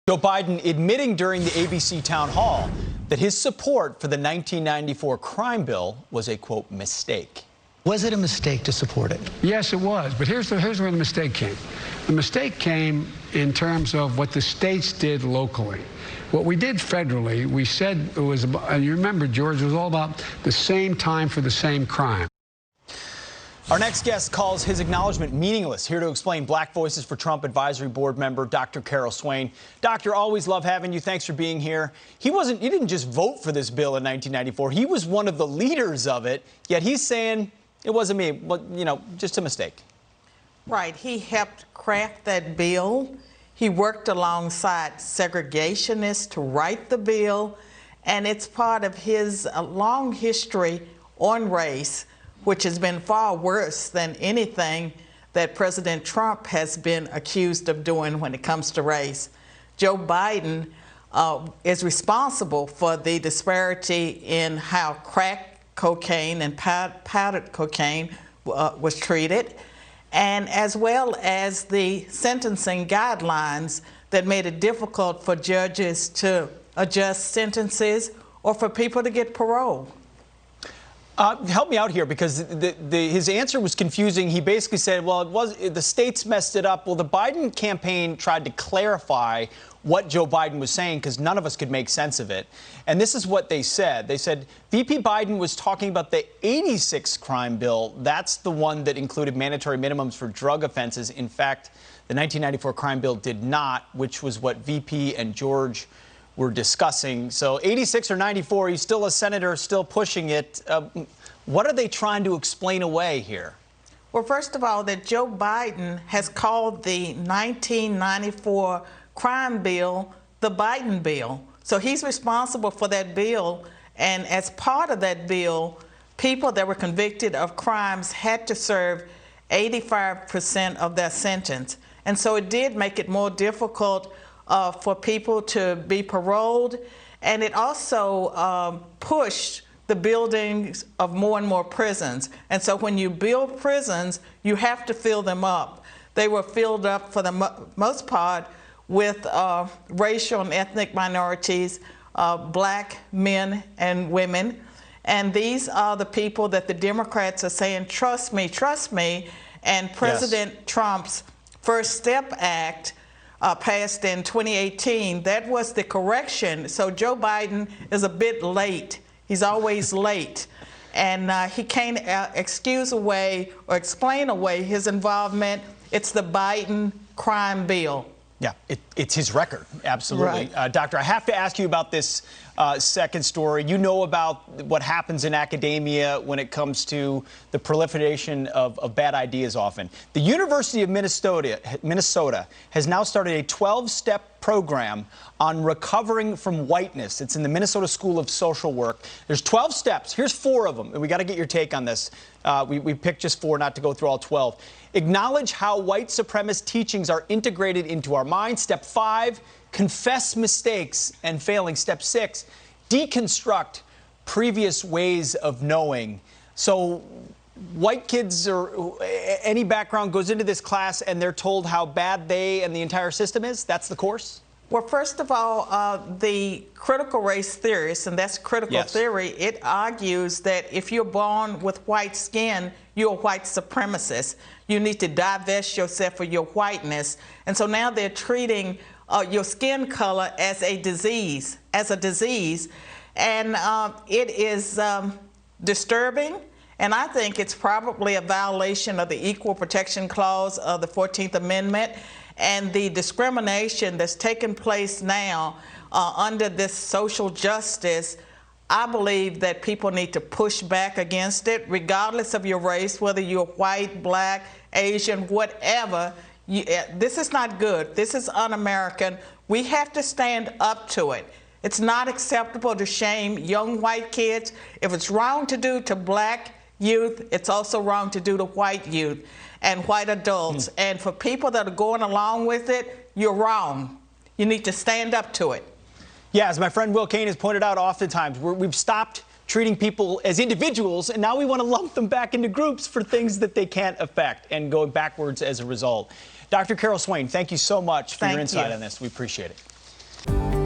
Joe Biden admitting during the ABC town hall that his support for the 1994 crime bill was a, quote, mistake. Was it a mistake to support it? Yes, it was. But here's where the mistake came. The mistake came in terms of what the states did locally. What we did federally, we said it was, and you remember, George, it was all about the same time for the same crime. Our next guest calls his acknowledgement meaningless. Here to explain, Black Voices for Trump Advisory Board member Dr. Carol Swain. Doctor, always love having you. Thanks for being here. He didn't just vote for this bill in 1994. He was one of the leaders of it, yet he's saying it wasn't me, but, just a mistake. Right. He helped craft that bill. He worked alongside segregationists to write the bill, and it's part of his long history on race, which has been far worse than anything that President Trump has been accused of doing when it comes to race. Joe Biden is responsible for the disparity in how crack cocaine and powdered cocaine was treated, and as well as the sentencing guidelines that made it difficult for judges to adjust sentences or for people to get parole. Help me out here, because his answer was confusing. He basically said, well, the states messed it up. Well, the Biden campaign tried to clarify what Joe Biden was saying because none of us could make sense of it. And this is what they said. They said VP Biden was talking about the 86 crime bill. That's the one that included mandatory minimums for drug offenses. In fact, the 1994 crime bill did not, which was what VP and George were discussing. So 86 or 94, he's still a senator, still pushing it. What are they trying to explain away here? Well, first of all, that Joe Biden has called the 1994 crime bill the Biden bill. So he's responsible for that bill. And as part of that bill, people that were convicted of crimes had to serve 85% of their sentence. And so it did make it more difficult for people to be paroled, and it also pushed the buildings of more and more prisons. And so when you build prisons, you have to fill them up. They were filled up for the most part with racial and ethnic minorities, black men and women. And these are the people that the Democrats are saying, trust me, trust me. And President Trump's First Step Act passed in 2018. That was the correction. So Joe Biden is a bit late. He's always late. And he can't excuse away or explain away his involvement. It's the Biden crime bill. Yeah, it's his record. Absolutely. Right. Doctor, I have to ask you about this second story. You know about what happens in academia when it comes to the proliferation of bad ideas often. The University of Minnesota has now started a 12-step program on recovering from whiteness. It's in the Minnesota School of Social Work. There's 12 steps. Here's 4 of them, and we got to get your take on this. We picked just 4, not to go through all 12. Acknowledge how white supremacist teachings are integrated into our minds. Step 5, confess mistakes and failing. Step 6, deconstruct previous ways of knowing. So white kids or any background goes into this class and they're told how bad they and the entire system is? That's the course? Well, first of all, the critical race theorist, and that's critical theory, it argues that if you're born with white skin, you're a white supremacist. You need to divest yourself of your whiteness. And so now they're treating your skin color as a disease, And it is disturbing. And I think it's probably a violation of the Equal Protection Clause of the 14th Amendment. And the discrimination that's taking place now under this social justice, I believe that people need to push back against it, regardless of your race, whether you're white, black, Asian, whatever. This is not good. This is un-American. We have to stand up to it. It's not acceptable to shame young white kids. If it's wrong to do to black youth, it's also wrong to do to white youth and white adults. And for people that are going along with it, you're wrong. You need to stand up to it. Yeah, as my friend Will Kane has pointed out oftentimes, we've stopped treating people as individuals, and now we want to lump them back into groups for things that they can't affect and going backwards as a result. Dr. Carol Swain, thank you so much for your insight on this. We appreciate it. you.